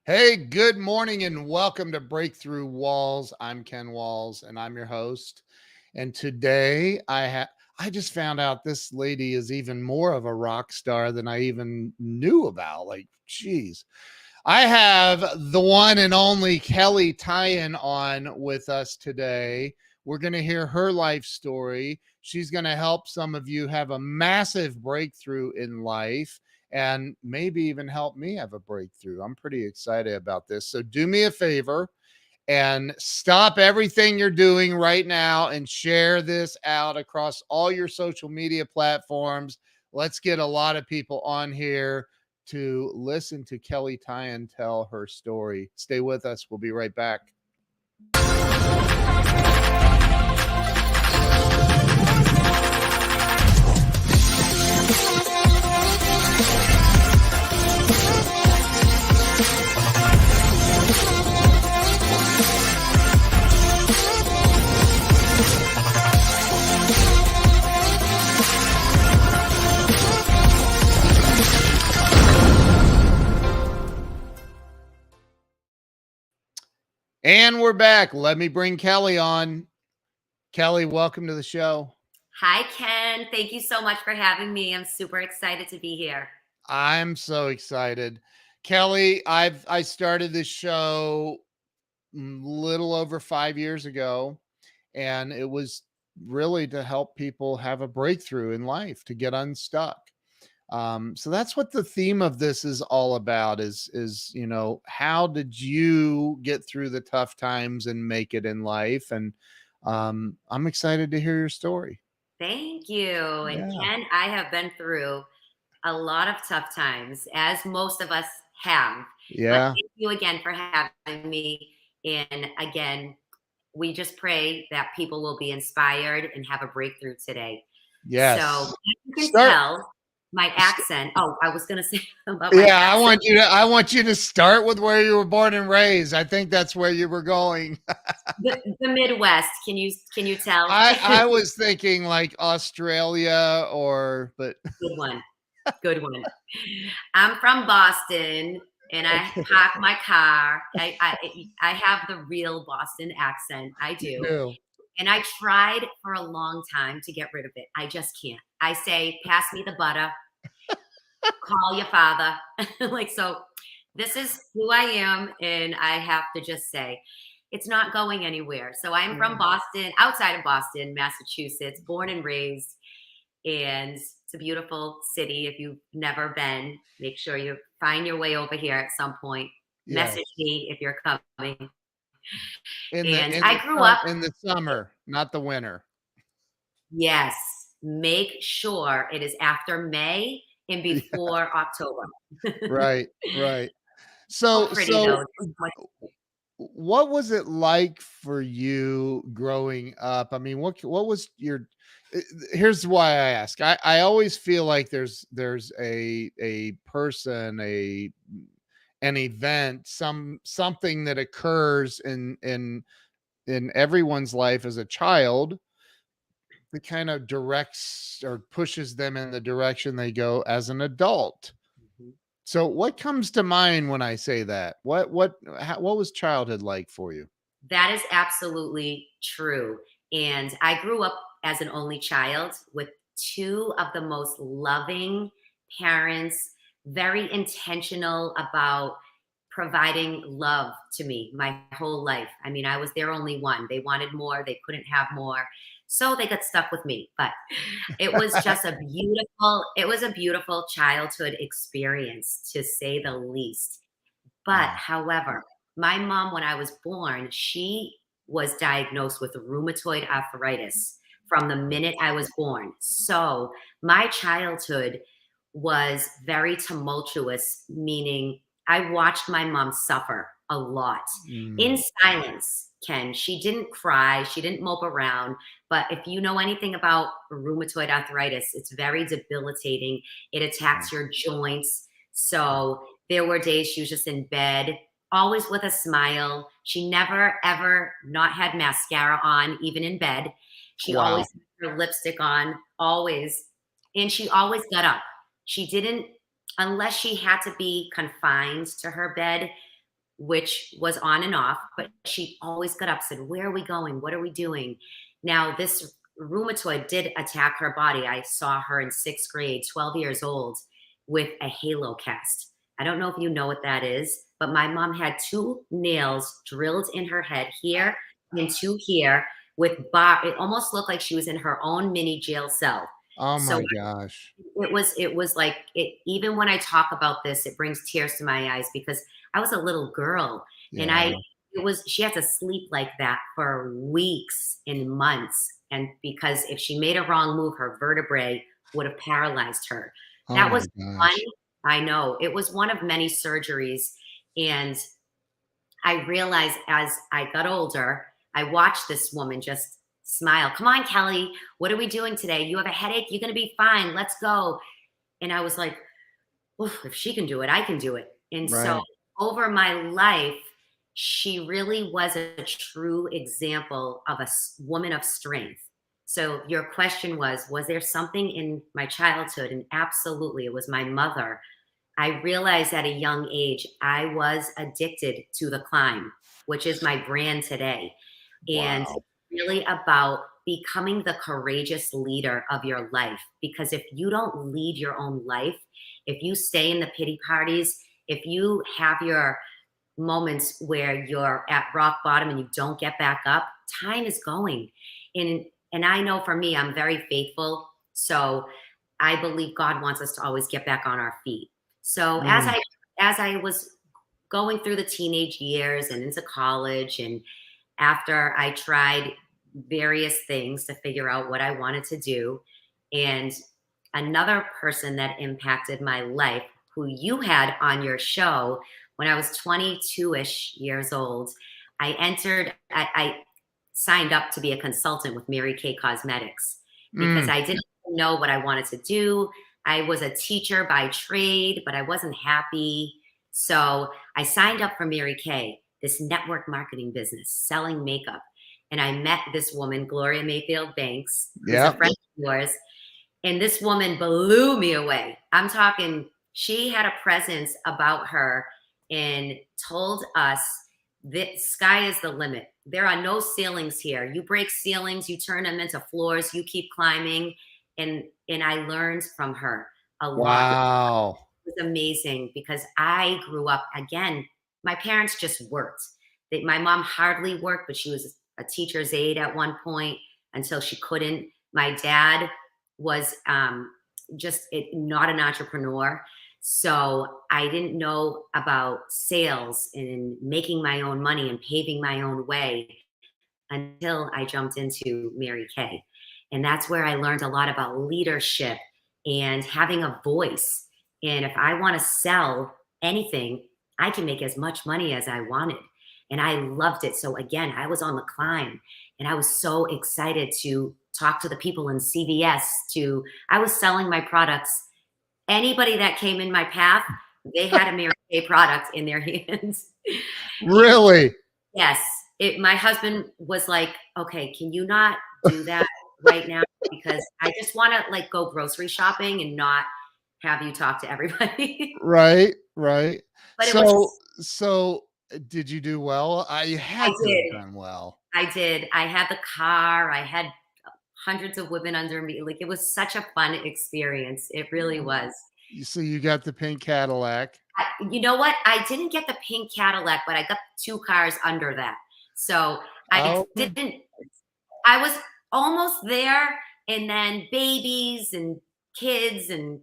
Hey, good morning and welcome to Breakthrough Walls. I'm Ken Walls and I'm your host. And today I just found out this lady is even more of a rock star than I even knew about. Like, geez. I have the one and only Kelley Tyan on with us today. We're going to hear her life story. She's going to help some of you have a massive breakthrough in life and maybe even help me have a breakthrough. I'm pretty excited about this. So do me a favor and stop everything you're doing right now and share this out across all your social media platforms. Let's get a lot of people on here to listen to Kelley Tyan tell her story. Stay with us. We'll be right back. And we're back. Let me bring Kelley on. Kelley, welcome to the show. Hi, Ken. Thank you so much for having me. I'm super excited to be here. I'm so excited. Kelley, I started this show little over 5 years ago, and it was really to help people have a breakthrough in life, to get unstuck. So that's what the theme of this is all about is, how did you get through the tough times and make it in life? And I'm excited to hear your story. Thank you. And Yeah. Ken, I have been through a lot of tough times, as most of us have. But Yeah. thank you again for having me. And again, we just pray that people will be inspired and have a breakthrough today. So, Yes. as you can Start. tell, my accent. Oh, I was going to say about my Yeah, accent. I want you to start with where you were born and raised. I think that's where you were going. The Midwest. Can you tell? I was thinking like Australia but Good one. Good one. I'm from Boston, and I okay. park my car. I have the real Boston accent. I You do. do. And I tried for a long time to get rid of it. I just can't. I say, pass me the butter, call your father. Like, so this is who I am. And I have to just say, it's not going anywhere. So I'm from Yeah. Boston, outside of Boston, Massachusetts, born and raised. And it's a beautiful city. If you've never been, make sure you find your way over here at some point. Message Yes. me if you're coming. In the And in I the grew sun up, in the summer, not the winter. yes, make sure it is after May and Yeah, before October. right, right. So So pretty so though. what was it like for you growing up? I mean, what was your here's why I ask. I always feel like there's a person, an event, something that occurs in everyone's life as a child that kind of directs or pushes them in the direction they go as an adult. Mhm. So what comes to mind when I say that? What was childhood like for you? That is absolutely true. And I grew up as an only child with two of the most loving parents, very intentional about providing love to me my whole life. I mean, I was their only one. They wanted more, they couldn't have more. So they got stuck with me. But it was a beautiful childhood experience to say the least. But Yeah. however, my mom, when I was born, she was diagnosed with rheumatoid arthritis from the minute I was born. So my childhood was very tumultuous, meaning I watched my mom suffer a lot in Mm, silence. Ken, she didn't cry, she didn't mope around. But if you know anything about rheumatoid arthritis, it's very debilitating. It yeah, attacks your joints. yeah. So there were days she was just in bed, always with a smile. She never, ever not had mascara on, even in bed. She Wow. always had her lipstick on, always. And she always got up. She didn't, unless she had to be confined to her bed, which was on and off, but she always got up, said, "Where are we going? What are we doing?" Now, this rheumatoid did attack her body. I saw her in 6th grade, 12 years old, with a halo cast. I don't know if you know what that is, but my mom had 2 nails drilled in her head here and 2 here with bar. It almost looked like she was in her own mini jail cell. Oh So my gosh. it was like it, even when I talk about this, it brings tears to my eyes because I was a little girl and Yeah. she had to sleep like that for weeks and months. And because if she made a wrong move, her vertebrae would have paralyzed her. Oh That my was one, gosh. I know it was one of many surgeries. And I realized as I got older, I watched this woman just smile. "Come on, Kelley, what are we doing today? You have a headache? You're going to be fine. Let's go." And I was like, "Oof, if she can do it, I can do it." And so Right. over my life, she really was a true example of a woman of strength. So your question was there something in my childhood? And absolutely, it was my mother. I realized at a young age I was addicted to the climb, which is my brand today. And Wow. really about becoming the courageous leader of your life. Because if you don't lead your own life, if you stay in the pity parties, if you have your moments where you're at rock bottom and you don't get back up, time is going. And I know for me, I'm very faithful. So I believe God wants us to always get back on our feet. So Mm. as I was going through the teenage years and into college, and after I tried various things to figure out what I wanted to do, and another person that impacted my life, who you had on your show when I was 22-ish years old, I signed up to be a consultant with Mary Kay Cosmetics because Mm. I didn't know what I wanted to do. I was a teacher by trade, but I wasn't happy. So I signed up for Mary Kay, this network marketing business, selling makeup. And I met this woman, Gloria Mayfield Banks, who's a Yep. friend of yours. And this woman blew me away. I'm talking, she had a presence about her and told us that sky is the limit. There are no ceilings here. You break ceilings, you turn them into floors, you keep climbing. And I learned from her a lot. Wow. It was amazing because I grew up again. My parents just worked. My mom hardly worked, but she was a teacher's aide at one point until she couldn't. My dad was not an entrepreneur. So I didn't know about sales and making my own money and paving my own way until I jumped into Mary Kay. And that's where I learned a lot about leadership and having a voice. And if I want to sell anything, I can make as much money as I wanted. And I loved it. So again, I was on the climb and I was so excited to talk to the people in CVS. I was selling my products. Anybody that came in my path, they had a Mary Kay product in their hands. Really? Yes. My husband was like, "Okay, can you not do that right now? Because I just want to like go grocery shopping and not have you talk to everybody." Right, right. But it was, So did you do well? I You I had to have did. done well. I did. I had the car. I had hundreds of women under me. Like it was such a fun experience. It really was. So you got the pink Cadillac. You know what? I didn't get the pink Cadillac, but I got 2 cars under that. So I Oh, didn't, I was almost there. And then babies and kids and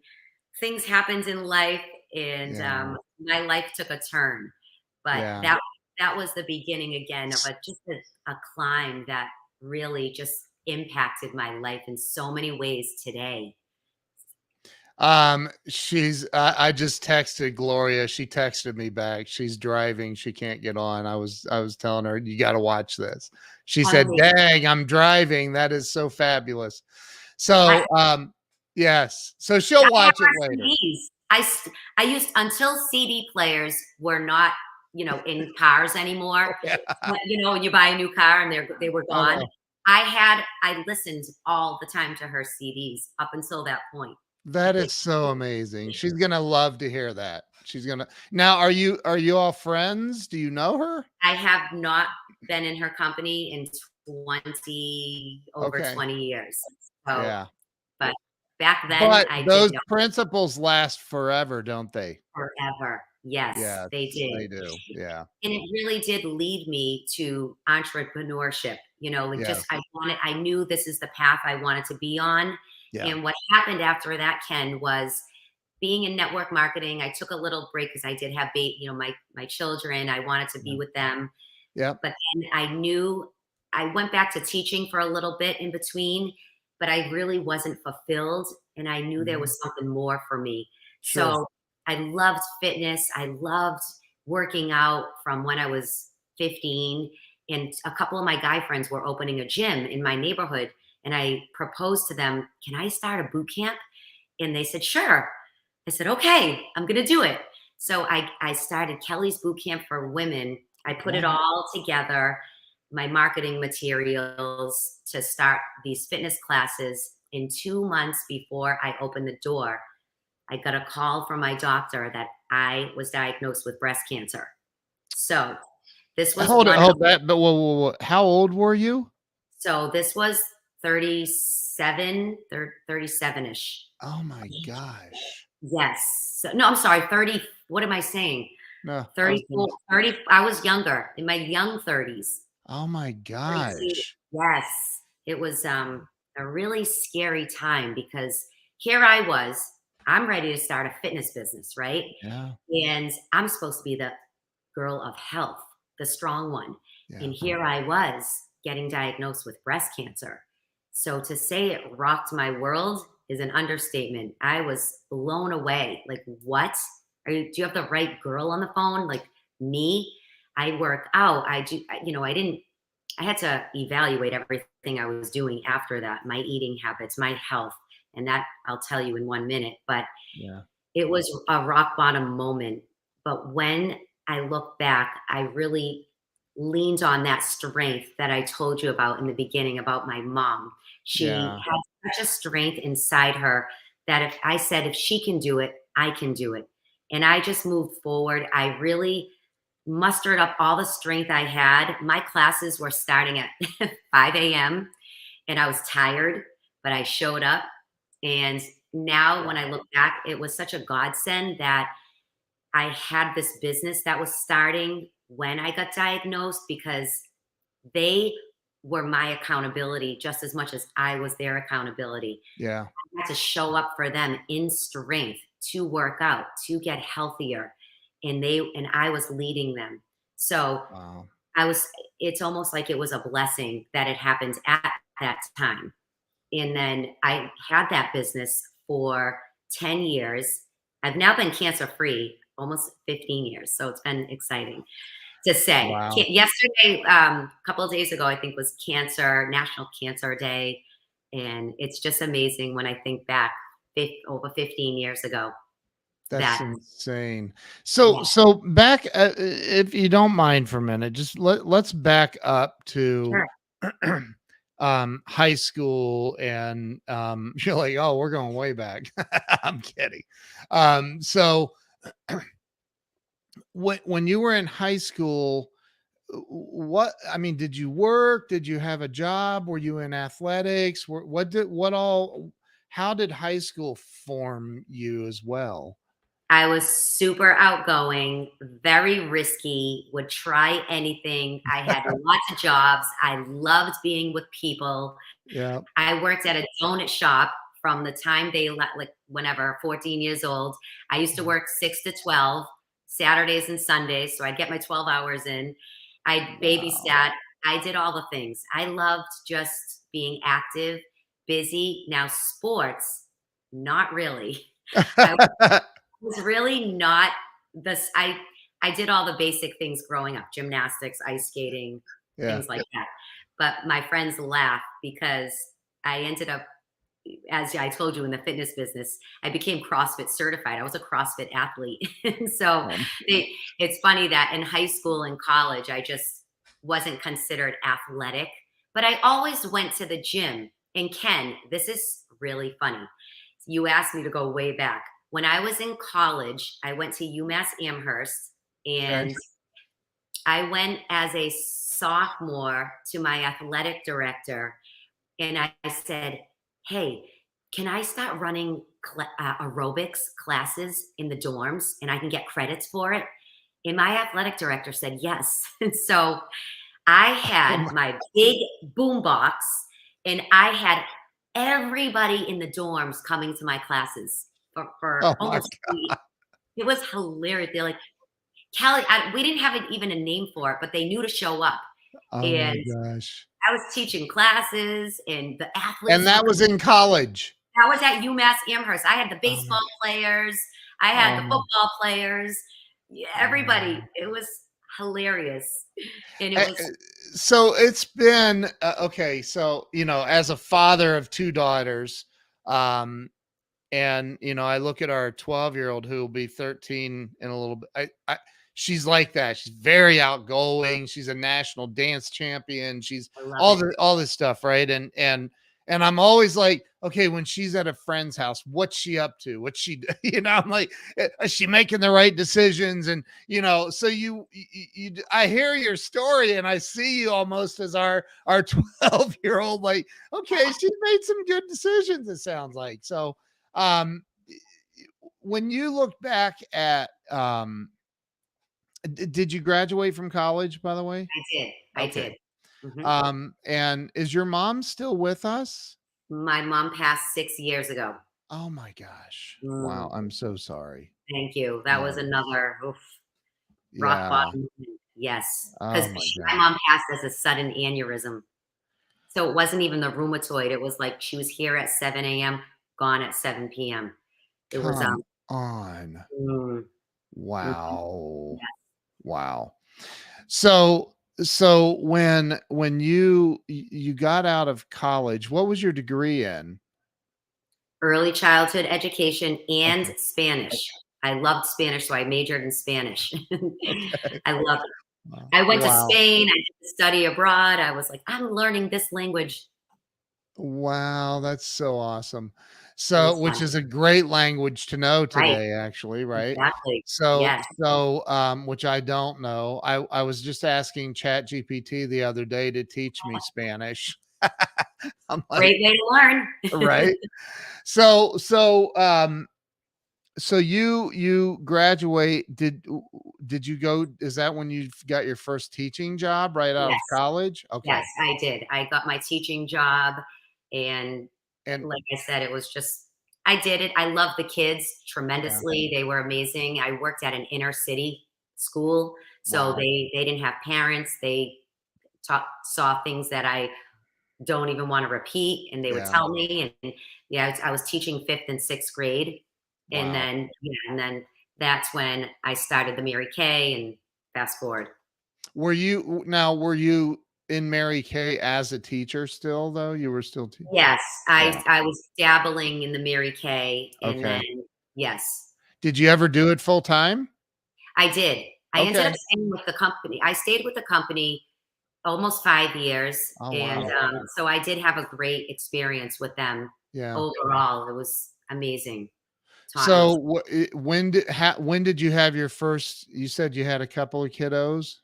things happened in life. And yeah, my life took a turn. But yeah. that was the beginning again of a climb that really just impacted my life in so many ways today. I just texted Gloria. She texted me back. She's driving. She can't get on. I was telling her, you got to watch this. She said, Amazing. "Dang, I'm driving. That is so fabulous." I, So, yes. So she'll I have watch it our later. CDs. I used until CD players were not, in cars anymore. Yeah, When you buy a new car and they were I gone. know. I listened all the time to her CDs up until that point. That is so amazing. She's gonna love to hear that. She's gonna now. Are you all friends? Do you know her? I have not been in her company in over Okay. 20 years. So, Yeah. but back then But I did those know principles last forever, don't they? forever. Yes, they Yes, did. they do. Yeah. And it really did lead me to entrepreneurship. Like just Yes. I knew this is the path I wanted to be on. Yeah. And what happened after that, Ken, was being in network marketing. I took a little break because I did have my children. I wanted to be Yeah. with them. Yep. But then I knew I went back to teaching for a little bit in between, but I really wasn't fulfilled. And I knew there Mhm. was something more for me. Sure. So I loved fitness. I loved working out from when I was 15. And a couple of my guy friends were opening a gym in my neighborhood. And I proposed to them, can I start a boot camp? And they said, sure. I said, okay, I'm going to do it. So I started Kelley's Boot Camp for Women. I put it Wow. all together, my marketing materials to start these fitness classes. In 2 months before I opened the door, I got a call from my doctor that I was diagnosed with breast cancer. So this was Hold it, one of hold that. But whoa. How old were you? so this was 37, 37-ish. Oh my gosh. Yes. So, no, I'm sorry, 30. What am I saying? No, I was gonna. 34, 30. I was younger in my young 30s. Oh my 32. gosh. Yes. It was a really scary time because here I was, I'm ready to start a fitness business, right? Yeah. And I'm supposed to be the girl of health, the strong one. Yeah. And here I was getting diagnosed with breast cancer. So to say it rocked my world is an understatement. I was blown away. Like, what? Do you have the right girl on the phone? Like me? I work out. I do, I had to evaluate everything I was doing after that, my eating habits, my health. And that I'll tell you in 1 minute. But Yeah. it was a rock bottom moment. But when I look back, I really leaned on that strength that I told you about in the beginning about my mom. She Yeah. had such a strength inside her that if I said, if she can do it, I can do it. And I just moved forward. I really mustered up all the strength I had. My classes were starting at 5 a.m. and I was tired, but I showed up. And now when I Wow. look back, it was such a godsend that I had this business that was starting when I got diagnosed because they were my accountability just as much as I was their accountability. Yeah. I had to show up for them in strength to work out, to get healthier. And I was leading them. So Wow. I was it's almost like it was a blessing that it happened at that time. And then I had that business for 10 years. I've now been cancer free almost 15 years. So it's been exciting to say. Wow. Yesterday, a couple of days ago, I think was National Cancer Day. And it's just amazing when I think back over 15 years ago That's that, insane. yeah, So back, if you don't mind for a minute, just let's back up to sure. high school and you're like, oh, we're going way back. I'm kidding. So when you were in high school, what I mean, did you work? Did you have a job? Were you in athletics? What all how did high school form you as well? I was super outgoing, very risky, would try anything. I had lots of jobs. I loved being with people. Yeah. I worked at a donut shop from the time they let, like whenever, 14 years old. I used to work 6 to 12, Saturdays and Sundays. So I'd get my 12 hours in. I Wow. babysat. I did all the things. I loved just being active, busy. Now, sports, not really. I was really not this. I did all the basic things growing up: gymnastics, ice skating, Yeah. things like that. But my friends laugh because I ended up, as I told you, in the fitness business. I became CrossFit certified. I was a CrossFit athlete, and so Um, it's funny that in high school and college, I just wasn't considered athletic. But I always went to the gym. And Ken, this is really funny. You asked me to go way back. when I was in college, I went to UMass Amherst, Okay. and I went as a sophomore to my athletic director, and I said, "Hey, can I start running aerobics classes in the dorms and I can get credits for it?" And my athletic director said yes. And so I Oh had my, my big boom box, and I had everybody in the dorms coming to my classes for oh my almost 2 weeks. It was hilarious. They're like, "Kelley," we didn't have even a name for it, but they knew to show up. oh my And gosh. I was teaching classes, and the And athletes were that was in college. I was at UMass Amherst. I had the Oh my, baseball players, I had the oh, football players, yeah, everybody. wow. It was hilarious, and it Eh, was eh, So it's been okay. So, as a father of two daughters, um, and I look at our 12-year-old who will be 13 in a little bit. She's like that. She's very outgoing. She's a national dance champion. She's I love all it. the all this stuff, right? And I'm always like, okay, when she's at a friend's house, what's she up to? What's she I'm like, is she making the right decisions? And so I hear your story and I see you almost as our 12-year-old, like, okay, she's made some good decisions, it sounds like. So um, when you look back at, did you graduate from college, by the way? I did. I Okay. did. Mhm. And is your mom still with us? My mom passed 6 years ago. Oh my gosh. Wow. Mm, I'm so sorry. thank you. That was Yeah. another oof, rock Yeah. bottom moment. Yes, Oh because my my gosh. mom passed as a sudden aneurysm. So it wasn't even the rheumatoid. It was like she was here at 7 a.m., gone at 7 p.m. It was, Come on. mm, mhm, Wow. yeah. Wow. So when you got out of college, what was your degree in? Early childhood education and Okay. Spanish. I loved Spanish, so I majored in Spanish. Okay. I loved it. Wow. I went to Wow. Spain. I did study abroad. I was like, I'm learning this language. Wow, that's so awesome. It So, was which fun. is a great language to know Right. today, actually, right? Exactly. So, Yes. which I don't know. I was just asking Chat GPT the other day to teach me Spanish. I'm like, Great way to learn. right? So, so you graduate. Did you go? Is that when you got your first teaching job right out Yes. of college? Yes, Okay, I did. I got my teaching job, and and like I said, it was just I did it. I loved the kids yeah, tremendously. They were amazing. I worked at an inner city school, so wow, they didn't have parents. They saw things that I don't even want to repeat, and they would yeah, tell me. And yeah, I was teaching fifth and sixth grade, and wow. then that's when I started the Mary Kay. And fast forward. Were you in Mary Kay as a teacher still though? You were still Yes, yeah. I was dabbling in the Mary Kay, and then Okay. yes, Did you ever do it full time? I did. I ended up Okay. staying with the company. I stayed with the company almost 5 years, Oh, and, wow. so I did have a great experience with them Yeah. overall. It was amazing. Taught me. So when did you have your first, you said you had a couple of kiddos?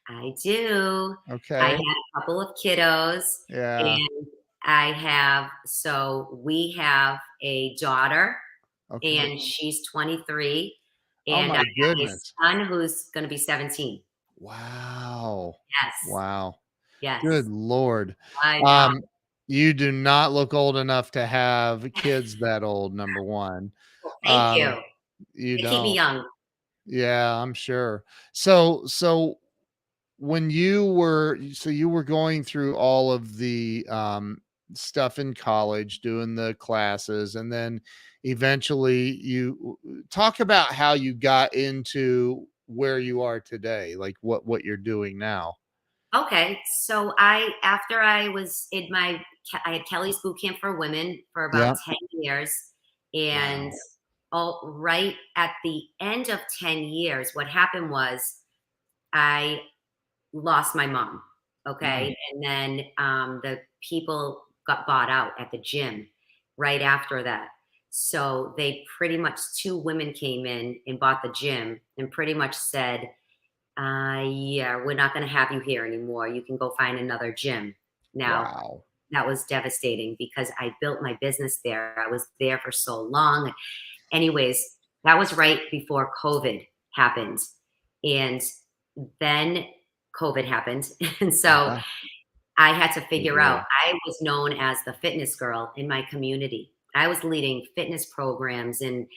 I do. I had Okay. a couple of kiddos, Yeah. and we have a daughter, Okay. and she's 23, Oh and I my have a goodness. son who's gonna be 17. Wow. Yes, Wow. Good yes, Lord. I know. Um, you do not look old enough to have kids that old, number one. Well, thank you. Um, you They keep me don't. young. Yeah, I'm sure. So when you were going through all of the stuff in college, doing the classes, and then eventually talk about how you got into where you are today, like what you're doing now. Okay, so after I was in I had Kelly's Boot Camp for Women for about Yeah. 10 years, and Wow. right at the end of 10 years, what happened was I lost my mom. Mm, Okay. And then the people got bought out at the gym right after that. So they pretty much, two women came in and bought the gym and pretty much said, yeah, we're not going to have you here anymore. You can go find another gym. Now, Wow. that was devastating because I built my business there. I was there for so long. Anyways, that was right before COVID happened. And then COVID happened. And so Yeah. I had to It figure out, did. I was known as the fitness girl in my community. I was leading fitness programs and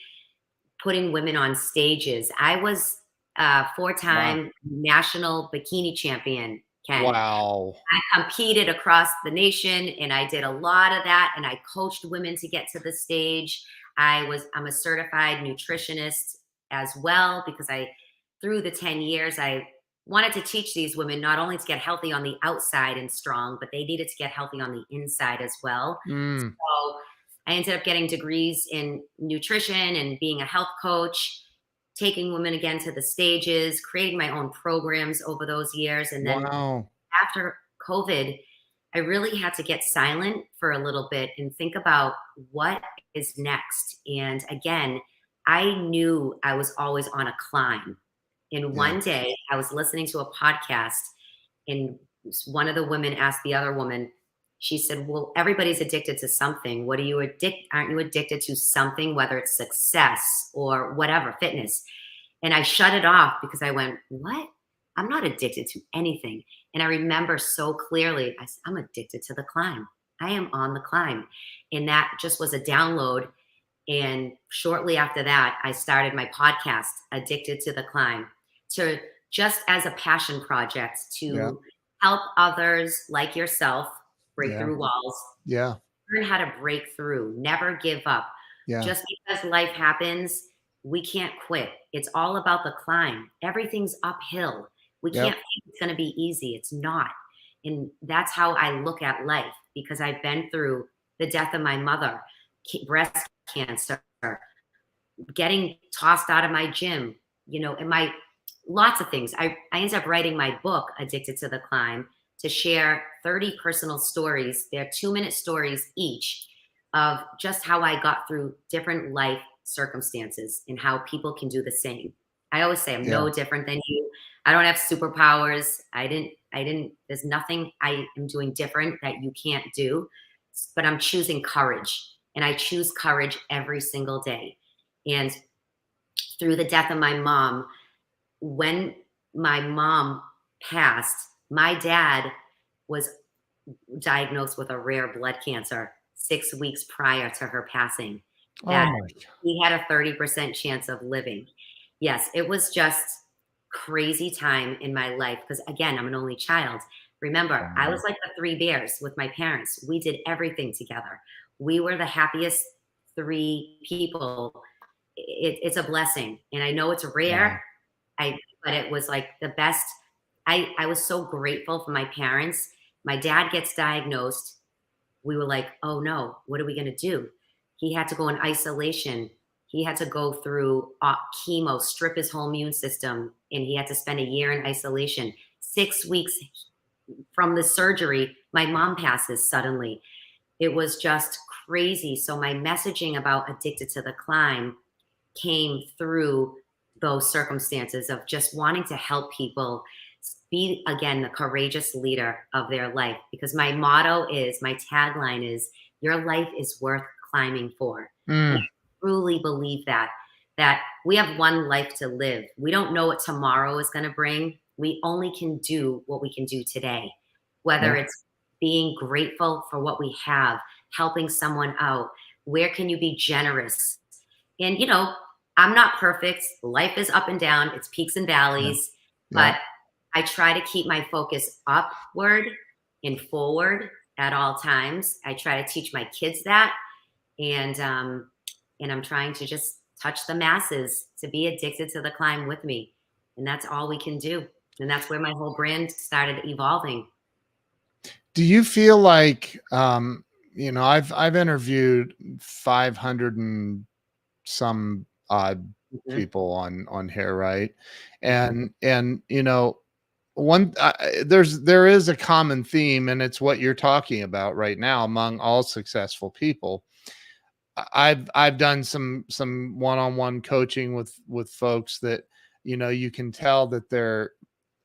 putting women on stages. I was a Wow. four-time national bikini champion, Ken. Wow. I competed across the nation and I did a lot of that and I coached women to get to the stage. I'm a certified nutritionist as well because through the 10 years I wanted to teach these women not only to get healthy on the outside and strong, but they needed to get healthy on the inside as well. Mm. So I ended up getting degrees in nutrition and being a health coach, taking women again to the stages, creating my own programs over those years. And then Wow. after COVID, I really had to get silent for a little bit and think about what is next. And again, I knew I was always on a climb. And Yeah. one day I was listening to a podcast, and one of the women asked the other woman, she said, well, everybody's addicted to something. What are you aren't you addicted to something, whether it's success or whatever, fitness? And I shut it off because I went, what? I'm not addicted to anything. And I remember so clearly, I said, I'm addicted to the climb. I am on the climb. And that just was a download. And shortly after that, I started my podcast, Addicted to the Climb, to just as a passion project Yeah. to help others like yourself break Yeah. through walls, Yeah. learn how to break through, never give up. Yeah. Just because life happens, we can't quit. It's all about the climb. Everything's uphill. We Yep. can't think it's going to be easy. It's not. And that's how I look at life because I've been through the death of my mother, breast cancer, getting tossed out of my gym, and my lots of things. I ended up writing my book, Addicted to the Climb, to share 30 personal stories. They're 2-minute stories each of just how I got through different life circumstances and how people can do the same. I always say I'm Yeah. no different than you. I don't have superpowers. There's nothing I am doing different that you can't do, but I'm choosing courage. And I choose courage every single day. And through the death of my mom, when my mom passed, my dad was diagnosed with a rare blood cancer 6 weeks prior to her passing, Oh that my. he had a 30% chance of living. Yes, it was just crazy time in my life because again, I'm an only child. Remember, I Wow. was like the three bears with my parents. We did everything together. We were the happiest three people. It's a blessing, and I know it's Wow. rare. But it was like the best. I was so grateful for my parents. My dad gets diagnosed. We were like, oh no, what are we going to do? He had to go in isolation. He had to go through chemo, strip his whole immune system, and he had to spend a year in isolation. 6 weeks from the surgery, my mom passes suddenly. It was just crazy. So my messaging about Addicted to the Climb came through those circumstances of just wanting to help people be, again, the courageous leader of their life. Because my motto is, my tagline is, your life is worth climbing for. And Mm. I truly believe that we have one life to live. We don't know what tomorrow is going to bring. We only can do what we can do today, whether Yeah. it's being grateful for what we have, helping someone out. Where can you be generous? And, I'm not perfect. Life is up and down, it's peaks and Yeah. valleys, Yeah. but I try to keep my focus upward and forward at all times. I try to teach my kids that. And I'm trying to just touch the masses to be addicted to the climb with me. And that's all we can do. And that's where my whole brand started evolving. Do you feel like, I've interviewed 500 and some odd Mhm. people on here, right? Mhm. And one there is a common theme, and it's what you're talking about right now among all successful people. I've done some one-on-one coaching with folks that, you know, you can tell that they're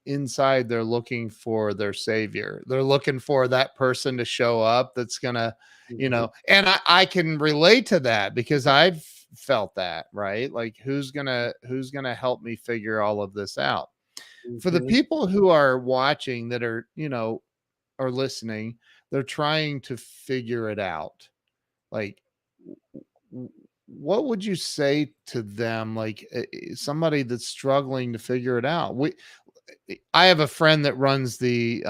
inside, they're looking for their savior. They're looking for that person to show up that's gonna, you Mhm. know, and I can relate to that because I've felt that, right? Like who's gonna help me figure all of this out? For the Mhm. people who are watching that are, you know, are listening, they're trying to figure it out. Like what would you say to them? Like somebody that's struggling to figure it out. I have a friend that runs the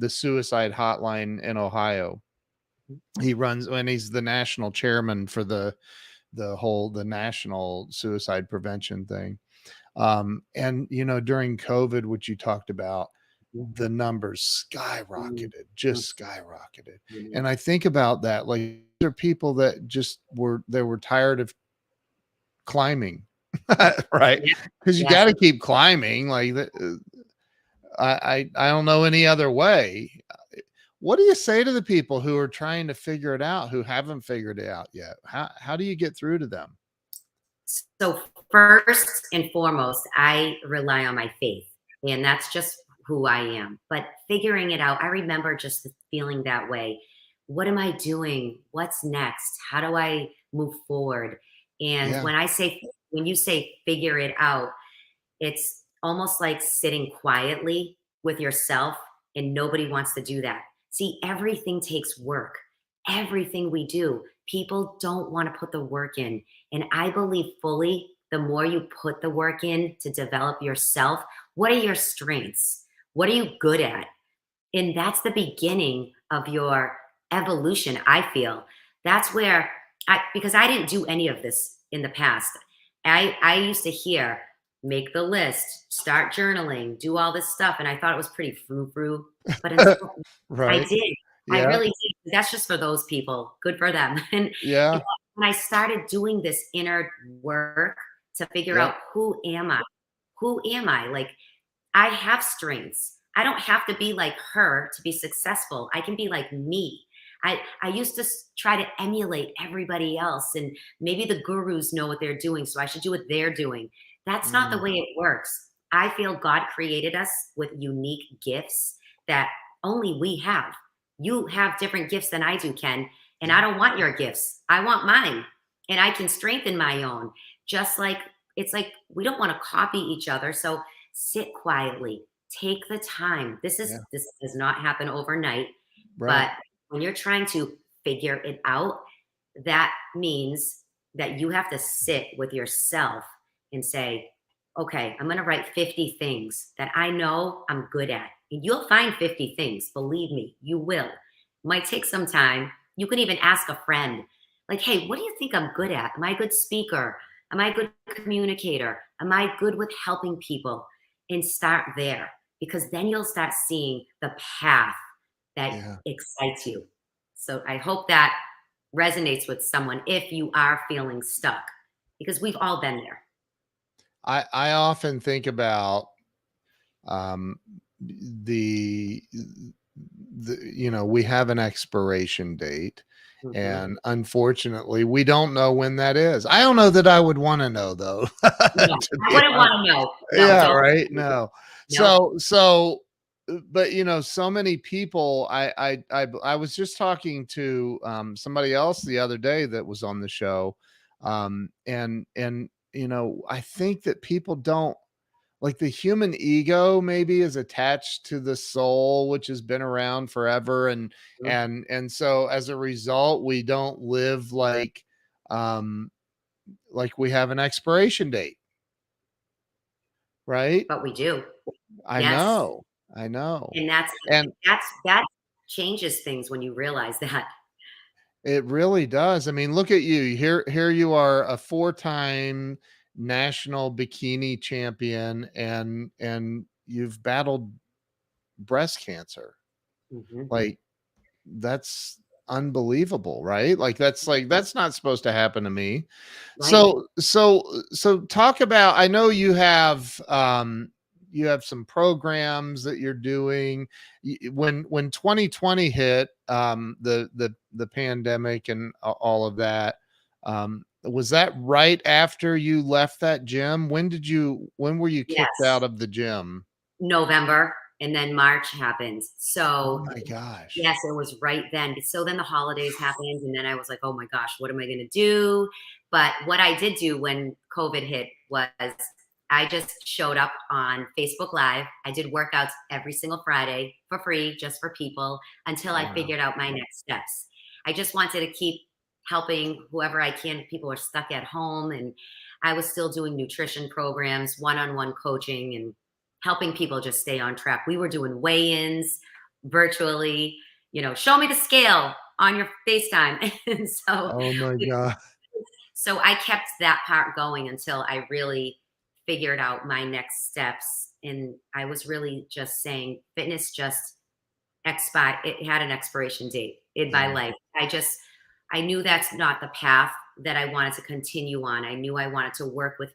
suicide hotline in Ohio. He runs, and he's the national chairman for the national suicide prevention thing. And you know, during COVID, which you talked about, Mhm. the numbers Mhm. skyrocketed, Mhm. just skyrocketed. Mhm. And I think about that, like there are people that just were tired of climbing, right? Yeah. Because you got Yes. to keep climbing. Like I don't know any other way. What do you say to the people who are trying to figure it out, who haven't figured it out yet? How do you get through to them? So first and foremost, I rely on my faith, and that's just who I am. But figuring it out, I remember just feeling that way. What am I doing? What's next? How do I move forward? And Yeah. when you say figure it out, it's almost like sitting quietly with yourself, and nobody wants to do that. See, everything takes work. Everything we do, people don't want to put the work in. And I believe fully the more you put the work in to develop yourself, what are your strengths? What are you good at? And that's the beginning of your evolution, I feel. That's where because I didn't do any of this in the past. I used to hear, make the list, start journaling, do all this stuff. And I thought it was pretty frou frou. But until I Right. did, I Yeah. really did. That's just for those people. Good for them. And Yeah. when I started doing this inner work to figure Yep. out who am I? Who am I? Like, I have strengths. I don't have to be like her to be successful. I can be like me. I used to try to emulate everybody else, and maybe the gurus know what they're doing, so I should do what they're doing. That's not the Mm, way it works. I feel God created us with unique gifts that only we have. You have different gifts than I do, Ken, and I yeah. don't want your gifts. I want mine, and I can strengthen my own. Just like it's like we don't want to copy each other. So sit quietly, take the time. Yeah. This does not happen overnight, Right. but when you're trying to figure it out, that means that you have to sit with yourself and say, okay, I'm going to write 50 things that I know I'm good at. And you'll find 50 things, believe me, you will. Might take some time. You can even ask a friend, like, hey, what do you think I'm good at? Am I a good speaker? Am I a good communicator? Am I good with helping people? And start there, because then you'll start seeing the path that Yeah. excites you. So I hope that resonates with someone if you are feeling stuck, because we've all been there. I often think about um the you know, we have an expiration date, Mhm. and unfortunately we don't know when that is. I don't know that I would want to know though, No, to I be wouldn't honest. want to know. No, Yeah, don't. right. No. No. But you know, so many people. I was just talking to somebody else the other day that was on the show, and you know, I think that people don't, like, the human ego maybe is attached to the soul, which has been around forever, and so as a result we don't live um like we have an expiration date, right? But we do. I Yes. know. I know. And And that changes things when you realize that. it really does. I mean, look at you. Here you are, a four-time national bikini champion, and you've battled breast cancer. Mhm. Like, that's unbelievable, right? Like that's not supposed to happen to me. Right. So talk about, I know you have some programs that you're doing. When 2020 hit, the pandemic and all of that, Was that right after you left that gym? When were you kicked Yes. out of the gym? November, and then March happened. Oh So my gosh. yes, it was right then. So then the holidays happened, and then I was like, oh my gosh, what am I going to do? But what I did do when COVID hit was I just showed up on Facebook Live. I did workouts every single Friday for free, just for people, until I Wow. figured out my next steps. I just wanted to keep helping whoever I can. People are stuck at home, and I was still doing nutrition programs, one-on-one coaching, and helping people just stay on track. We were doing weigh-ins virtually, show me the scale on your FaceTime. And Oh my god. so I kept that part going until I really figured out my next steps. And I was really just saying fitness just expired. It had an expiration date in my Yeah. life. I knew that's not the path that I wanted to continue on. I knew I wanted to work with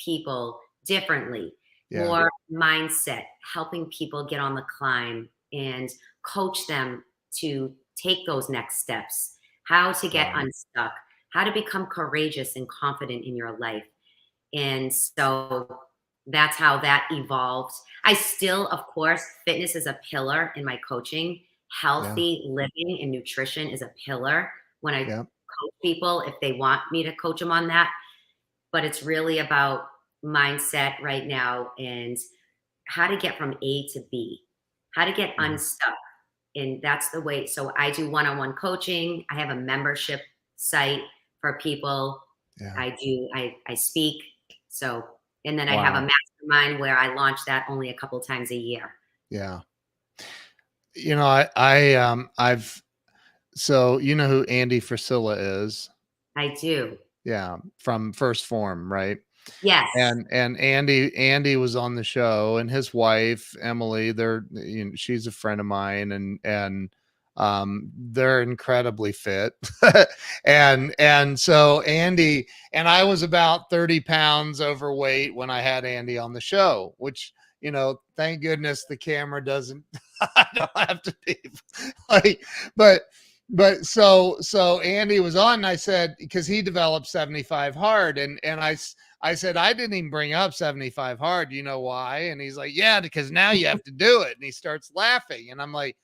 people differently, Yeah. more mindset, helping people get on the climb and coach them to take those next steps, how to get Right. unstuck, how to become courageous and confident in your life. And so that's how that evolved. I still, of course, fitness is a pillar in my coaching. Yeah. Healthy living and nutrition is a pillar when I Yeah. coach people, if they want me to coach them on that. But it's really about mindset right now and how to get from A to B, how to get Mhm. unstuck. And that's the way. So I do one-on-one coaching. I have a membership site for people. Yeah. I speak. So, and then I have a Wow. mastermind where I launch that only a couple times a year. Yeah. I've so you know who Andy Frisilla is? I do. Yeah, from First Form, right? Yes. And Andy was on the show, and his wife Emily, she's a friend of mine, and they're incredibly fit. And so Andy and I was about 30 pounds overweight when I had Andy on the show, which thank goodness the camera doesn't I don't have to be like, but so Andy was on, and I said, because he developed 75 hard, and I said, I didn't even bring up 75 hard. You know why? And he's like, yeah, because now you have to do it. And he starts laughing. And I'm like,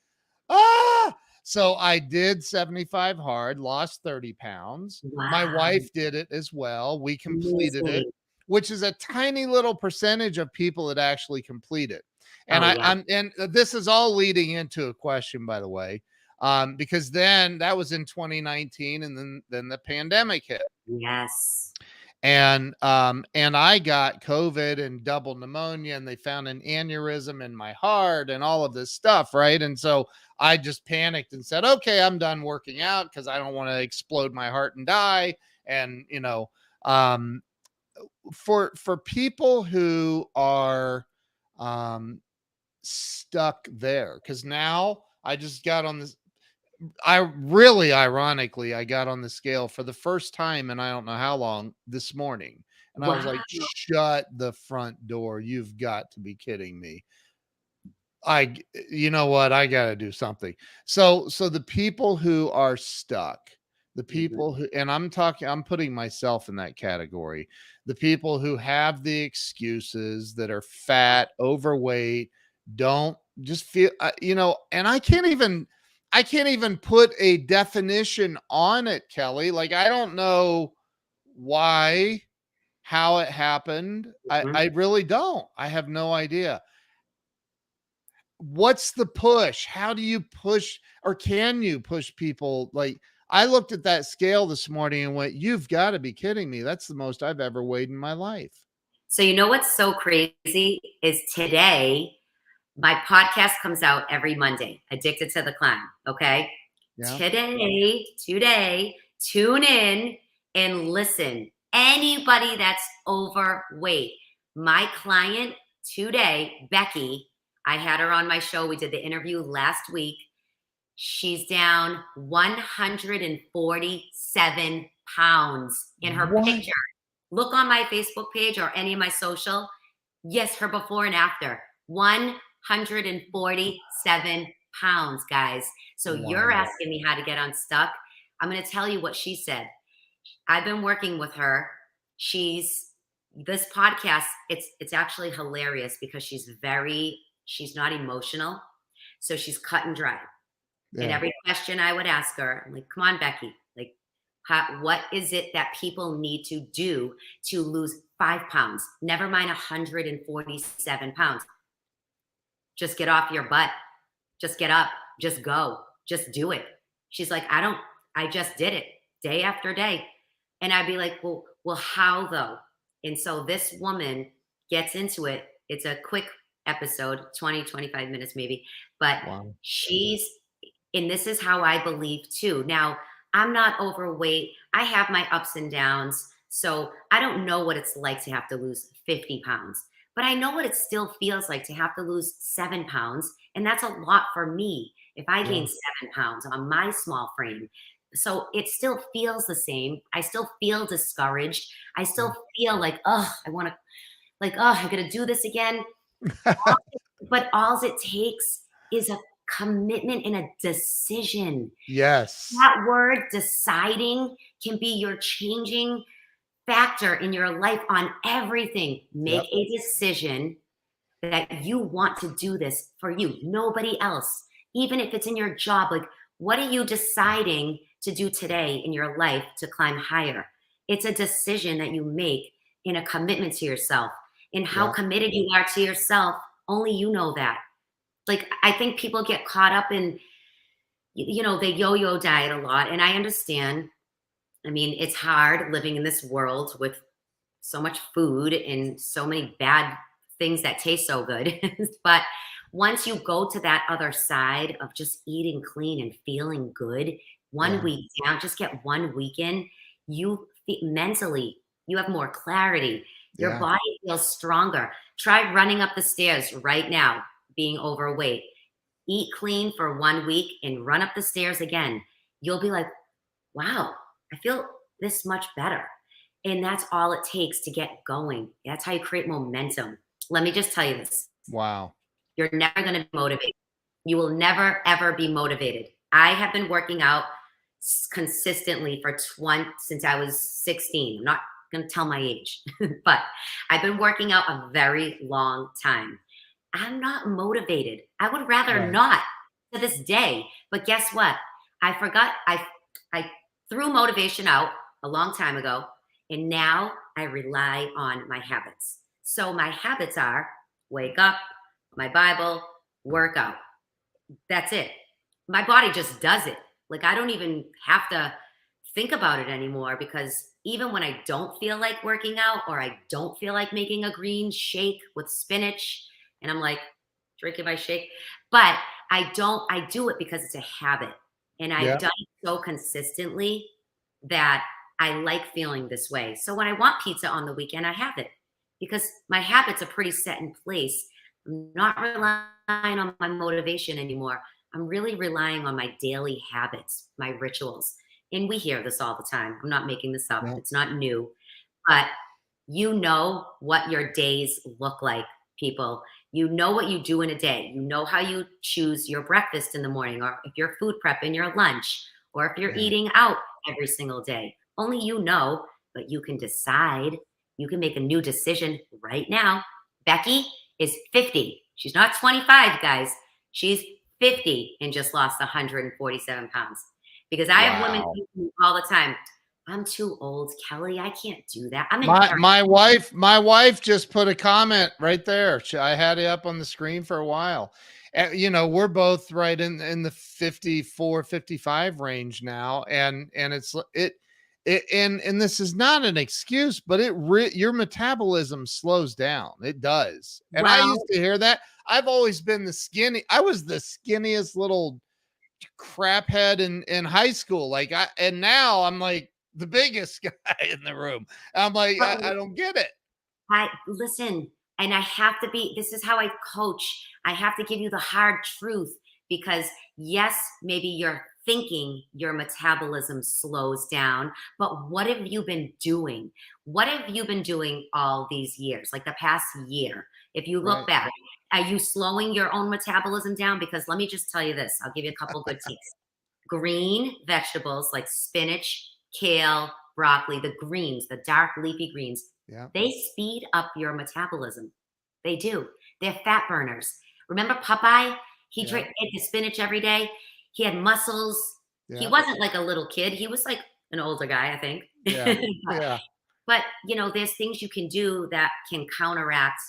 ah. So I did 75 hard, lost 30 pounds. My Wow. wife did it as well. We completed it, Amazing. which is a tiny little percentage of people that actually complete it. And Oh, yeah. and this is all leading into a question, by the way, because then that was in 2019, and then the pandemic hit. Yes. And I got COVID and double pneumonia, and they found an aneurysm in my heart and all of this stuff, right? And so I just panicked and said, okay, I'm done working out because I don't want to explode my heart and die. And um for people who are um stuck there, because now I just got on this, I really ironically, I got on the scale for the first time and I don't know how long this morning. And I was Wow. like, shut the front door. You've got to be kidding me. You know what? I got to do something. So the people who are stuck, the Mhm. people who, and I'm putting myself in that category, the people who have the excuses, that are fat, overweight, don't just feel, and I can't even put a definition on it, Kelley. Like, I don't know why, how it happened. I Mhm. really don't. I have no idea. What's the push? How do you push, or can you push people? Like, I looked at that scale this morning and went, you've got to be kidding me. That's the most I've ever weighed in my life. So you know what's so crazy is today my podcast comes out every Monday, Addicted to the Climb. Okay. Yeah. Today, tune in and listen. Anybody that's overweight. My client today, Becky, I had her on my show. We did the interview last week. She's down 147 pounds in her What? picture. Look on my Facebook page or any of my social. Yes, her before and after. 147 pounds, guys. So you're Wow. asking me how to get unstuck. I'm going to tell you what she said. I've been working with her. She's this podcast, it's actually hilarious because she's not emotional. So she's cut and dry. And Yeah. every question I would ask her, I'm like, come on, Becky, like, what is it that people need to do to lose 5 pounds? Never mind 147 pounds. Just get off your butt. Just get up. Just go. Just do it. She's like, I just did it day after day. And I'd be like, well, how though? And so this woman gets into it. It's a quick episode, 20, 25 minutes maybe, but Wow. and this is how I believe too. Now, I'm not overweight. I have my ups and downs. So I don't know what it's like to have to lose 50 pounds, but I know what it still feels like to have to lose 7 pounds. And that's a lot for me if I Yeah. gain 7 pounds on my small frame. So it still feels the same. I still feel discouraged. I Yeah. still feel like, oh, I want to, like, oh, I got to do this again. But all it takes is a commitment and a decision. Yes. That word deciding can be your changing factor in your life on everything. Make Yep. a decision that you want to do this for you, nobody else. Even if it's in your job, like, what are you deciding to do today in your life to climb higher? It's a decision that you make in a commitment to yourself. And how Yeah. committed you are to yourself, only you know that. Like, I think people get caught up in, they yo-yo diet a lot. And I understand. I mean, it's hard living in this world with so much food and so many bad things that taste so good. But once you go to that other side of just eating clean and feeling good, one Yeah. week down, just get 1 week in, mentally, you have more clarity. Your Yeah. body feels stronger. Try running up the stairs right now, being overweight. Eat clean for 1 week and run up the stairs again. You'll be like, wow, I feel this much better. And that's all it takes to get going. That's how you create momentum. Let me just tell you this. Wow. You're never going to be motivated. You will never, ever be motivated. I have been working out consistently since I was 16. I'm not going to tell my age, but I've been working out a very long time. I'm not motivated. I would rather Right. not to this day. But guess what? I forgot. I threw motivation out a long time ago, and now I rely on my habits. So my habits are wake up, my Bible, work out. That's it. My body just does it. Like, I don't even have to think about it anymore, because even when I don't feel like working out or I don't feel like making a green shake with spinach, and I'm like drinking my shake, but I do it because it's a habit. And I've Yeah. done it so consistently that I like feeling this way. So when I want pizza on the weekend, I have it because my habits are pretty set in place. I'm not relying on my motivation anymore. I'm really relying on my daily habits, my rituals. And we hear this all the time. I'm not making this up. Yeah. It's not new. But you know what your days look like, people. You know what you do in a day. You know how you choose your breakfast in the morning, or if you're food prepping your lunch, or if you're Yeah. eating out every single day. Only you know, but you can decide. You can make a new decision right now. Becky is 50. She's not 25, guys. She's 50 and just lost 147 pounds. Because I have women Wow. tell me all the time, I'm too old, Kelley. I can't do that. I'm in My wife just put a comment right there. I had it up on the screen for a while. We're both right in the 54, 55 range now, and and this is not an excuse, but your metabolism slows down. It does. And I well, used to hear that. I've always been I was the skinniest little crap head in high school. And now I'm like the biggest guy in the room. I'm like, but I don't get it. I listen, and I have to this is how I coach. I have to give you the hard truth, because yes, maybe you're thinking your metabolism slows down, but what have you been doing? What have you been doing all these years, like the past year? If you look Right. back, are you slowing your own metabolism down? Because let me just tell you this, I'll give you a couple good tips. Green vegetables like spinach, kale, broccoli, the greens, the dark leafy greens, Yeah. they speed up your metabolism. They do. They're fat burners. Remember Popeye? He Yeah. ate the spinach every day. He had muscles. He Yeah. wasn't like a little kid. He was like an older guy, I think. Yeah. Yeah. But, there's things you can do that can counteract.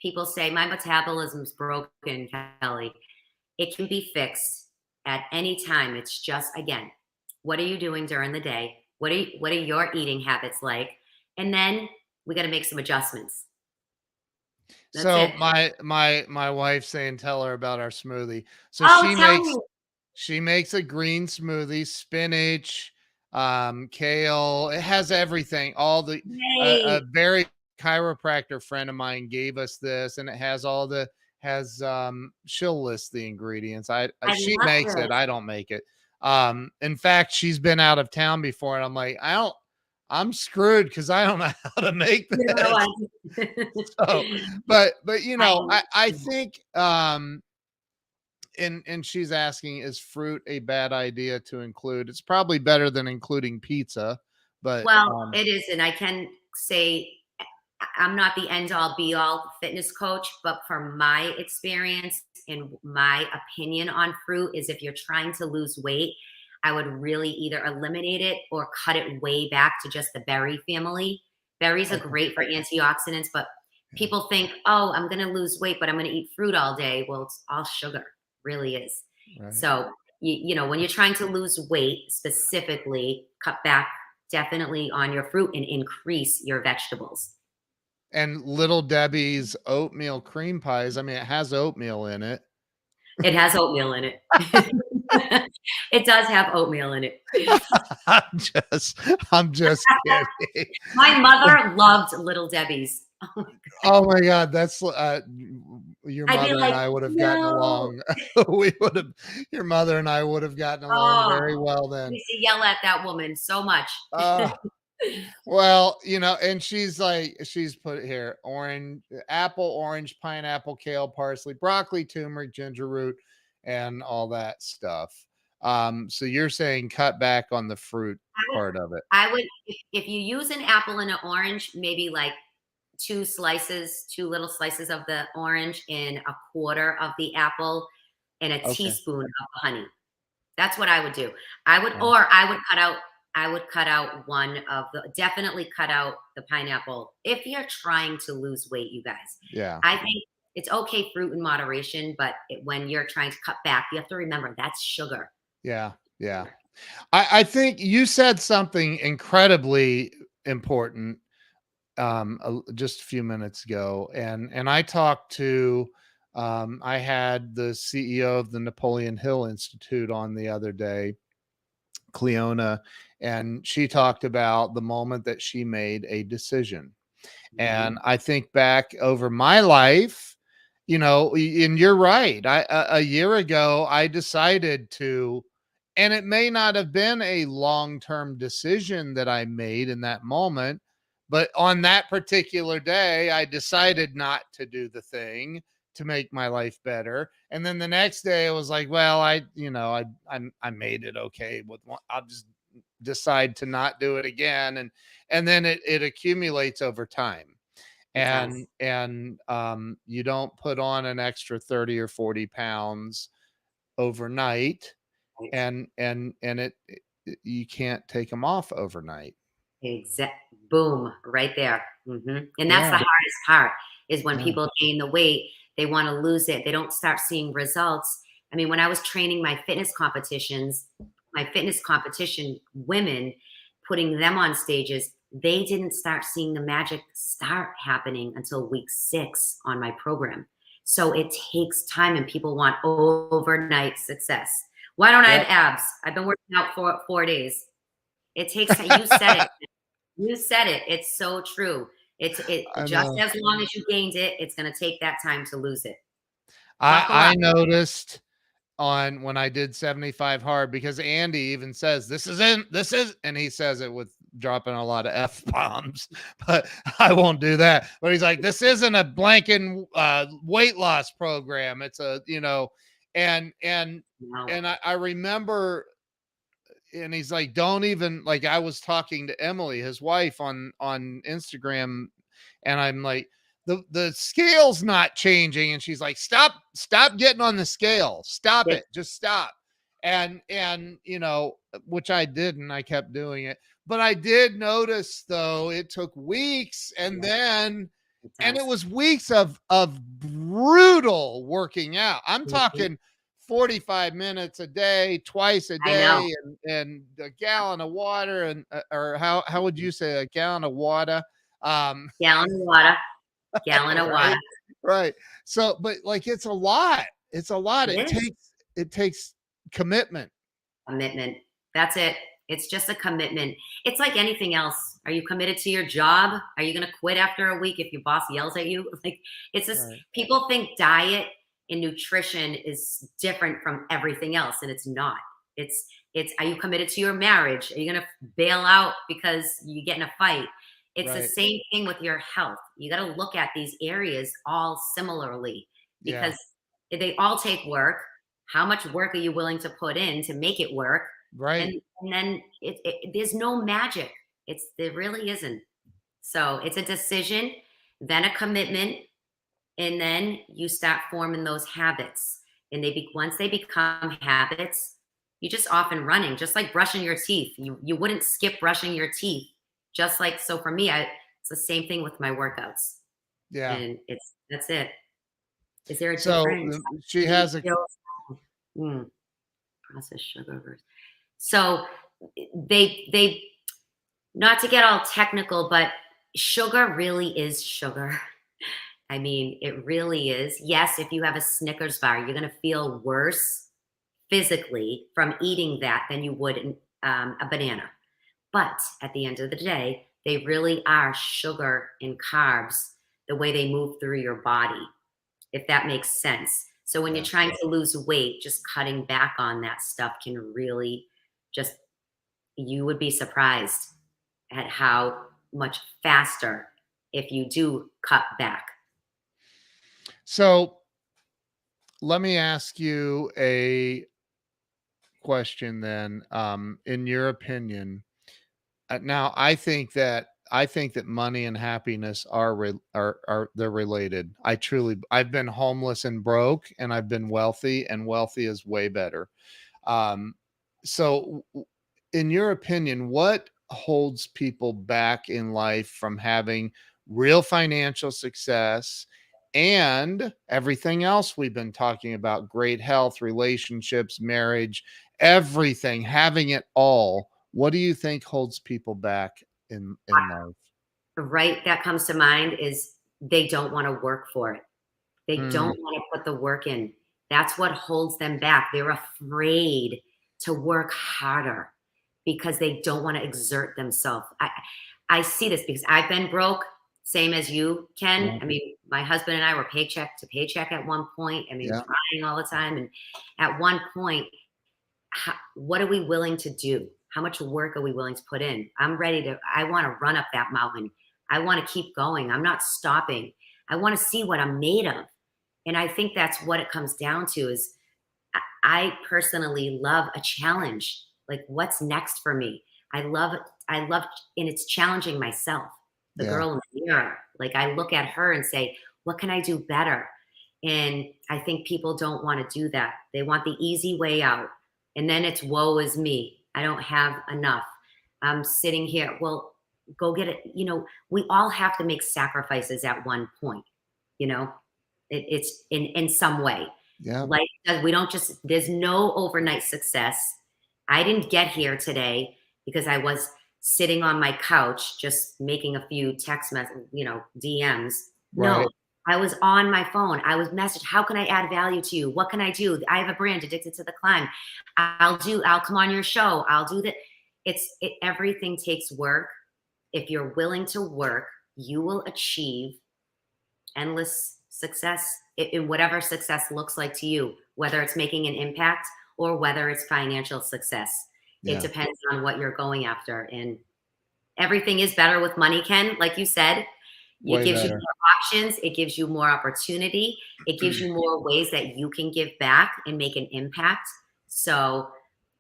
People say, my metabolism's broken, Kelley. It can be fixed at any time. It's just, again, what are you doing during the day? What are your eating habits like? And then we got to make some adjustments. That's So it. my wife's saying, tell her about our smoothie. So Oh, tell me. she makes a green smoothie, spinach, kale. It has everything. All the a Yay. very chiropractor friend of mine gave us this, and it has all the has she'll list the ingredients. I She love makes it. this. I don't make it. In fact, she's been out of town before, and I'm like, I'm screwed because I don't know how to make You don't know this. So, but I I think and she's asking, is fruit a bad idea to include? It's probably better than including pizza, but Well, it is, and I can say I'm not the end all be all fitness coach, but from my experience and my opinion on fruit is if you're trying to lose weight, I would really either eliminate it or cut it way back to just the berry family. Berries are okay, great for antioxidants, but yeah, people think, oh, I'm going to lose weight, but I'm going to eat fruit all day. Well, it's all sugar, really is. right. So, when you're trying to lose weight specifically, cut back definitely on your fruit and increase your vegetables. And Little Debbie's oatmeal cream pies, I mean, it has oatmeal in it. It has oatmeal in it. It does have oatmeal in it. I'm just kidding. My mother loved Little Debbie's. Oh my God. Oh my God, that's your I'd be mother and like, I would have gotten no. along. Your mother and I would have gotten along Oh, very well I then. used to yell at that woman so much. Uh, well, and she's like, she's put it here: orange, apple, orange, pineapple, kale, parsley, broccoli, turmeric, ginger root, and all that stuff. So you're saying cut back on the fruit I would, part of it. if you use an apple and an orange, maybe like two little slices of the orange in a quarter of the apple and a Okay. teaspoon of honey. That's what I would do. I would, Yeah. or I would cut out definitely cut out the pineapple. If you're trying to lose weight, you guys, Yeah. I think it's okay fruit in moderation, but when you're trying to cut back, you have to remember that's sugar. Yeah. Yeah. I think you said something incredibly important just a few minutes ago, and I talked to I had the CEO of the Napoleon Hill Institute on the other day, Cleona, and she talked about the moment that she made a decision. And Mhm. I think back over my life, and you're right. A year ago, I decided to, and it may not have been a long-term decision that I made in that moment, but on that particular day, I decided not to do the thing to make my life better. And then the next day, it was like, well, I made it okay with one. I'll just decide to not do it again, and then it accumulates over time, It does. and you don't put on an extra 30 or 40 pounds overnight, Right. and you can't take them off overnight. Exact boom, right there. And that's the Yeah. hardest part is when Yeah. people gain the weight, they want to lose it. They don't start seeing results. I mean, when I was training my fitness competition women, putting them on stages, they didn't start seeing the magic start happening until week 6 on my program. So it takes time and people want overnight success. Why don't I have Yep. abs? I've been working out for 4 days. It takes time. You said it. You said it. It's so true. It I just know. as long as you gained it, it's going to take that time to lose it. Buckle I up. noticed on when I did 75 hard, because Andy even says this is, and he says it with dropping a lot of F bombs, but I won't do that. But he's like, this isn't a blanket weight loss program. It's a, and No. I remember and he's like, don't even, like, I was talking to Emily, his wife, on Instagram, and I'm like, the scale's not changing, and she's like, stop getting on the scale, stop It, it, just stop. And you know, which I didn't, I kept doing it, but I did notice though it took weeks, and yeah, then it and it does. was weeks of brutal working out. I'm Mhm. talking 45 minutes a day, twice a I know. day, and a gallon of water, and or how would you say, a gallon of water? Um, Gallon of water. Gallon of water. right, right. So, but like, it's a lot. It's a lot. It is. It takes commitment. Commitment. That's it. It's just a commitment. It's like anything else. Are you committed to your job? Are you going to quit after a week if your boss yells at you? Like, it's just, Right, people think diet and nutrition is different from everything else, and it's not. It's are you committed to your marriage? Are you going to bail out because you get in a fight? It's the right. same thing with your health. You got to look at these areas all similarly, Yeah, because they all take work. How much work are you willing to put in to make it work? right. And then there's no magic. There really isn't. So it's a decision, then a commitment, and then you start forming those habits. And once they become habits, you just off and running, just like brushing your teeth. You wouldn't skip brushing your teeth. Just like, so for me, it's the same thing with my workouts, Yeah. and that's it. Is there a So difference? she Need has a pills? Mm, processed sugar versus. So they not to get all technical, but sugar really is sugar. I mean, it really is. Yes, if you have a Snickers bar, you're going to feel worse physically from eating that than you would a banana. But at the end of the day, they really are sugar and carbs, the way they move through your body, if that makes sense. So when you're yeah. trying to lose weight, just cutting back on that stuff can really just, you would be surprised at how much faster if you do cut back. So let me ask you a question then. In your opinion, now I think that money and happiness are they're related. I've been homeless and broke, and I've been wealthy, and wealthy is way better. Um, so, in your opinion, what holds people back in life from having real financial success and everything else we've been talking about? Great health, relationships, marriage, everything, having it all. What do you think holds people back in life? Right, that comes to mind is they don't want to work for it. They Mm, don't want to put the work in. That's what holds them back. They're afraid to work harder because they don't want to exert themselves. I see this because I've been broke, same as you, Ken. yeah, I mean, my husband and I were paycheck to paycheck at one point. I mean, yeah, crying all the time. And at one point, what are we willing to do? How much work are we willing to put in? I want to run up that mountain. I want to keep going. I'm not stopping. I want to see what I'm made of. And I think that's what it comes down to is I personally love a challenge. Like, what's next for me? I love, and it's challenging myself, the yeah, girl in the mirror. Like, I look at her and say, what can I do better? And I think people don't want to do that. They want the easy way out. And then it's woe is me. I don't have enough. I'm sitting here. Well, go get it. We all have to make sacrifices at one point, you know, it's in some way. yeah. Like, we don't just, there's no overnight success. I didn't get here today because I was sitting on my couch just making a few text messages, DMs. No, Right. I was on my phone. I was messaged, how can I add value to you? What can I do? I have a brand, Addicted to the Climb. I'll come on your show. I'll do that. Everything takes work. If you're willing to work, you will achieve endless success in whatever success looks like to you, whether it's making an impact or whether it's financial success. It Yeah. depends on what you're going after. And everything is better with money, Ken. Like you said, it Way gives you better. more options, it gives you more opportunity, it gives you more ways that you can give back and make an impact. So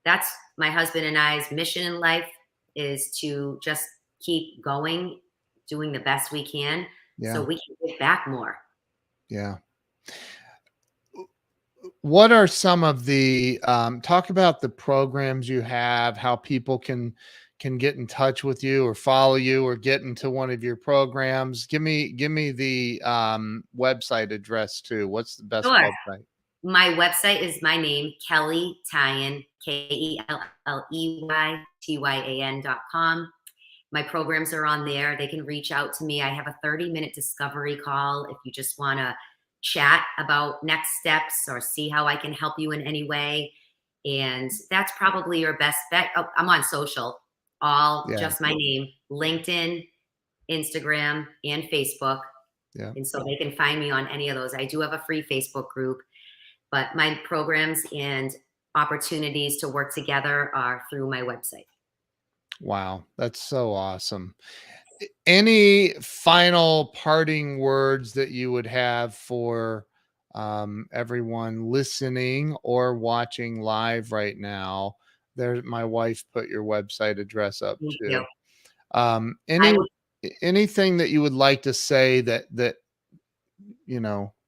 that's my husband and I's mission in life, is to just keep going, doing the best we can so Yeah. we can give back more. Yeah. What are some of the talk about the programs you have, how people can get in touch with you or follow you or get into one of your programs? Give me the website address too. What's the best Sure. website? My website is my name, Kelley Tyan, KelleyTyan.com. My programs are on there. They can reach out to me. I have a 30-minute discovery call if you just want to chat about next steps or see how I can help you in any way. And that's probably your best bet. Oh, I'm on social, all Yeah. just my name, LinkedIn, Instagram, and Facebook. Yeah. And so they can find me on any of those. I do have a free Facebook group, but my programs and opportunities to work together are through my website. Wow. That's so awesome. Any final parting words that you would have for everyone listening or watching live right now? There, my wife put your website address up Thank you. too. I Any would, anything that you would like to say that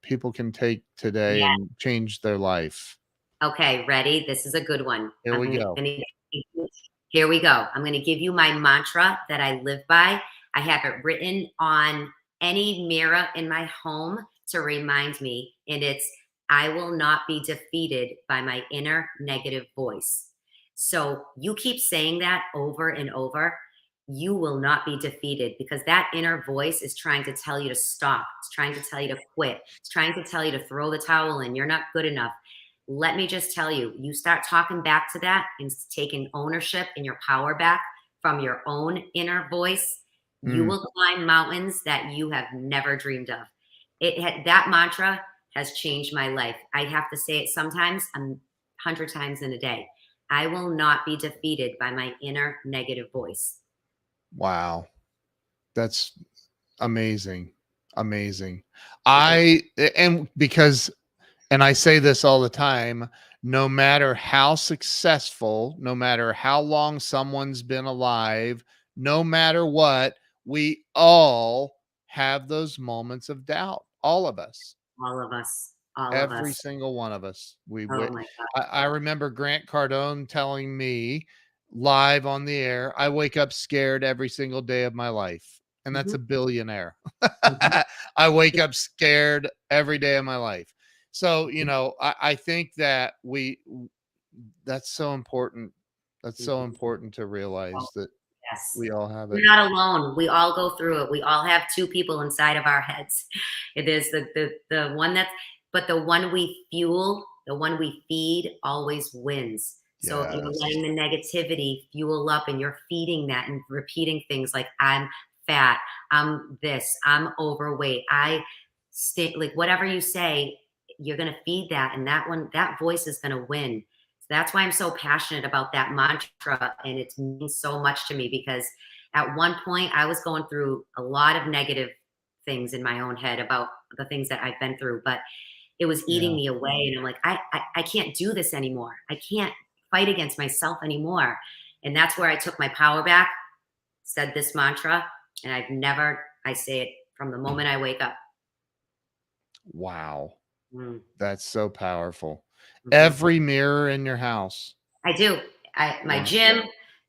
people can take today yeah. and change their life? Okay, ready? This is a good one. Here we go. Here we go. I'm going to give you my mantra that I live by. I have it written on any mirror in my home to remind me, and it's, I will not be defeated by my inner negative voice. So you keep saying that over and over. You will not be defeated, because that inner voice is trying to tell you to stop. It's trying to tell you to quit. It's trying to tell you to throw the towel in. You're not good enough. Let me just tell you, you start talking back to that and taking ownership and your power back from your own inner voice, you Mm, will climb mountains that you have never dreamed of. That mantra has changed my life. I have to say it sometimes, 100 times in a day. I will not be defeated by my inner negative voice. wow. That's amazing. Amazing. It is. And because and I say this all the time, no matter how successful, no matter how long someone's been alive, no matter what, we all have those moments of doubt. All of us. All of us. All of Every us. single one of us. Oh my God. I remember Grant Cardone telling me live on the air, I wake up scared every single day of my life. And that's Mhm, a billionaire. mhm, I wake up scared every day of my life. So, I think that that's so important. That's so mhm. important to Oh, realize that yes. we all have it. We're not alone. We all go through it. We all have two people inside of our heads. It is the one that's, but the one we fuel, the one we feed always wins. So if you're Yes. letting the negativity fuel up and you're feeding that and repeating things like, I'm fat, I'm this, I'm overweight, I stay, like whatever you say, you're going to feed that. And that voice is going to win. That's why I'm so passionate about that mantra, and it means so much to me, because at one point I was going through a lot of negative things in my own head about the things that I've been through, but it was eating Yeah. me away. And I'm like, I can't do this anymore. I can't fight against myself anymore. And that's where I took my power back, said this mantra, and I say it from the moment I wake up. Wow. Mm, That's so powerful. mhm. Every mirror in your house. I do. My Wow. gym,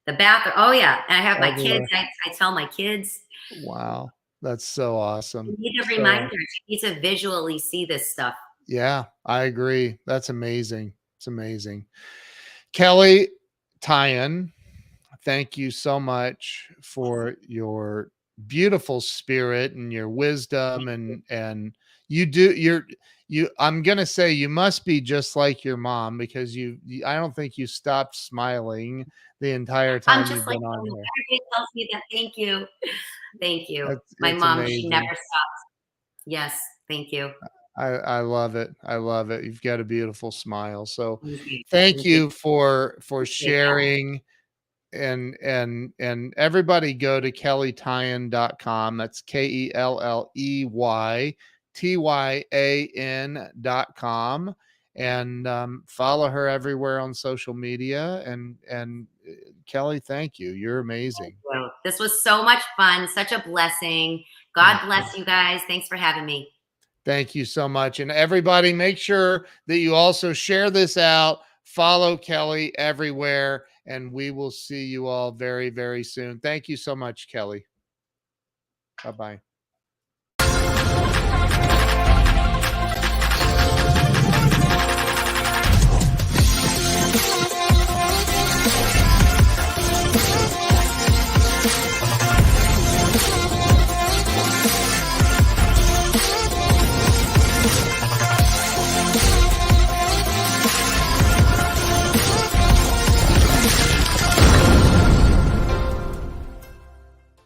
the bathroom. Oh yeah, and I have my kids. Everywhere. I tell my kids, Wow. That's so you awesome. need a So reminder. You need to visually see this stuff. yeah, I agree. That's amazing. It's amazing. Kelley Tyan, thank you so much for your beautiful spirit and your wisdom and you do you I'm going to say you must be just like your mom because I don't think you stopped smiling the entire I'm time just you've like, been on here. everybody tells me that. Thank you. Thank you. My It's mom, she never amazing. stops. Yes, thank you. I love it. I love it. You've got a beautiful smile. So Thank you. thank Thank you. you for Appreciate that. sharing and everybody go to kelleytyan.com. That's KELLEYTYAN.com and follow her everywhere on social media. And Kelley, thank you. You're amazing. Well, this was so much fun, such a blessing. Thank God you. bless you guys. Thanks for having me. Thank you so much. And everybody, make sure that you also share this out. Follow Kelley everywhere, and we will see you all very, very soon. Thank you so much, Kelley. Bye-bye.